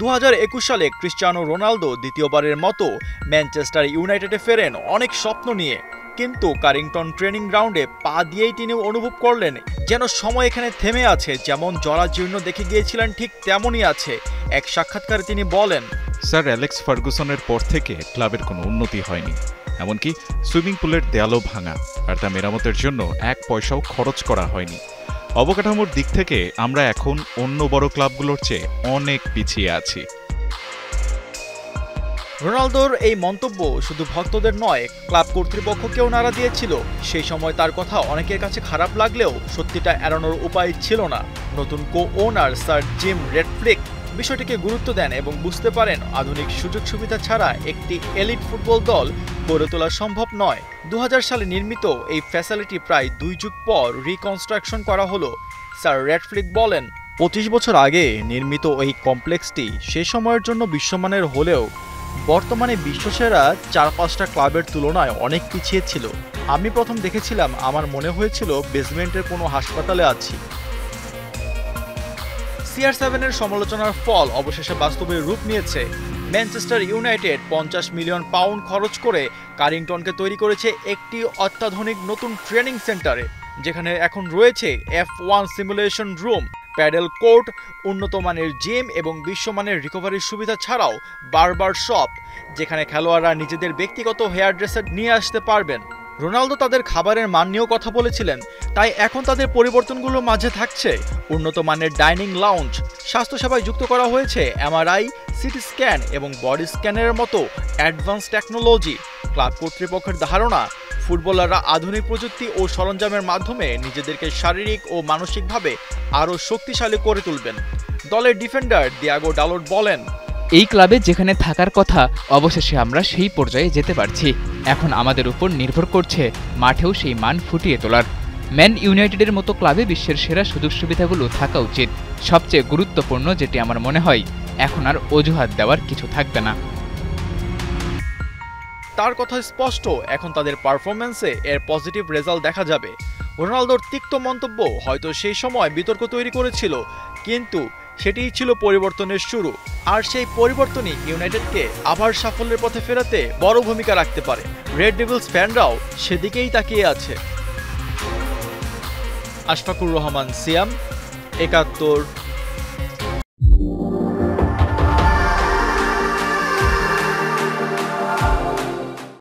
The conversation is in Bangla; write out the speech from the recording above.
2021 সালে ক্রিস্টিয়ানো রোনালদো দ্বিতীয়বারের মতো ম্যানচেস্টার ইউনাইটেডে ফেরেন অনেক স্বপ্ন নিয়ে, কিন্তু কারিংটন ট্রেনিং গ্রাউন্ডে পা দিয়েই তিনি অনুভব করলেন যেন সময় এখানে থেমে আছে। যেমন জরাজীর্ণ দেখে গিয়েছিলেন ঠিক তেমনই আছে। এক সাক্ষাৎকারে তিনি বলেন, স্যার অ্যালেক্স ফার্গুসনের পর থেকে ক্লাবের কোনো উন্নতি হয়নি, এমনকি সুইমিং পুলের দেয়ালও ভাঙা, আর তা মেরামতের জন্য এক পয়সাও খরচ করা হয়নি। অবকাঠামোর দিক থেকে আমরা এখন অন্য বড় ক্লাবগুলোর চেয়ে অনেক পিছিয়ে আছি। রোনালদোর এই মন্তব্য শুধু ভক্তদের নয়, ক্লাব কর্তৃপক্ষকেও নাড়া দিয়েছিল। সেই সময় তার কথা অনেকের কাছে খারাপ লাগলেও সত্যিটা এড়ানোর উপায় ছিল না। নতুন কো-ওনার স্যার জিম রেডফ্লিক বিষয়টিকে গুরুত্ব দেন এবং বুঝতে পারেন আধুনিক সুযোগ সুবিধা ছাড়া একটি এলিট ফুটবল দল গড়ে তোলা সম্ভব নয়। 2000 সালে নির্মিত এই ফ্যাসিলিটি প্রায় 2 যুগ পর রিকনস্ট্রাকশন করা হলো। স্যার রেডফ্লিক বলেন, 25 বছর আগে নির্মিত এই কমপ্লেক্সটি সে সময়ের জন্য বিশ্বমানের হলেও বর্তমানে বিশ্বসেরা 4-5টা ক্লাবের তুলনায় অনেক পিছিয়ে ছিল। আমি প্রথম দেখেছিলাম, আমার মনে হয়েছিল বেসমেন্টের কোনো হাসপাতালে আছি। CR7 এর সমালোচনার ফল অবশেষে বাস্তবে রূপ নিয়েছে। ম্যানচেস্টার ইউনাইটেড 50 মিলিয়ন পাউন্ড খরচ করে কারিংটনকে তৈরি করেছে একটি অত্যাধুনিক নতুন ট্রেনিং সেন্টারে, যেখানে এখন রয়েছে F1 simulation room, pedal court, উন্নত মানের জিম এবং বিশ্বমানের রিকভারির সুবিধা ছাড়াও বারবার শপ, যেখানে খেলোয়াড়রা নিজেদের ব্যক্তিগত হেয়ার ড্রেসার নিয়ে আসতে পারবেন। রোনালদো তাদের খাবারের মান নিয়েও কথা বলেছিলেন, তাই এখন তাদের পরিবর্তনগুলো মাঝে থাকছে উন্নত মানের ডাইনিং লাউঞ্জ, স্বাস্থ্যসেবায় যুক্ত করা হয়েছে MRI, সিটি স্ক্যান এবং বডি স্ক্যানের মতো অ্যাডভান্স টেকনোলজি। ক্লাব কর্তৃপক্ষের ধারণা, ফুটবলাররা আধুনিক প্রযুক্তি ও সরঞ্জামের মাধ্যমে নিজেদেরকে শারীরিক ও মানসিকভাবে আরও শক্তিশালী করে তুলবেন। দলের ডিফেন্ডার দিয়াগো ডালোট বলেন, এই ক্লাবে যেখানে থাকার কথা অবশেষে আমরা সেই পর্যায়ে যেতে পারছি। এখন আমাদের উপর নির্ভর করছে মাঠেও সেই মান ফুটিয়ে তোলার। ম্যান ইউনাইটেডের মতো ক্লাবে বিশ্বের সেরা সুযোগ সুবিধাগুলো থাকা উচিত। সবচেয়ে গুরুত্বপূর্ণ যেটি আমার মনে হয়, এখন আর অজুহাত দেওয়ার কিছু থাকবে না। তার কথা স্পষ্ট, এখন তাদের পারফরম্যান্সে এর পজিটিভ রেজাল্ট দেখা যাবে। রোনালদোর তিক্ত মন্তব্য হয়তো সেই সময় বিতর্ক তৈরি করেছিল, কিন্তু সেটিই ছিল পরিবর্তনের শুরু। আর সেই পরিবর্তনই ইউনাইটেডকে আবার সাফল্যের পথে ফেরাতে বড় ভূমিকা রাখতে পারে। রেড ডেভিলস ফ্যানরাও সেদিকেই তাকিয়ে আছে। আশফাকুর রহমান সিয়াম, ৭১।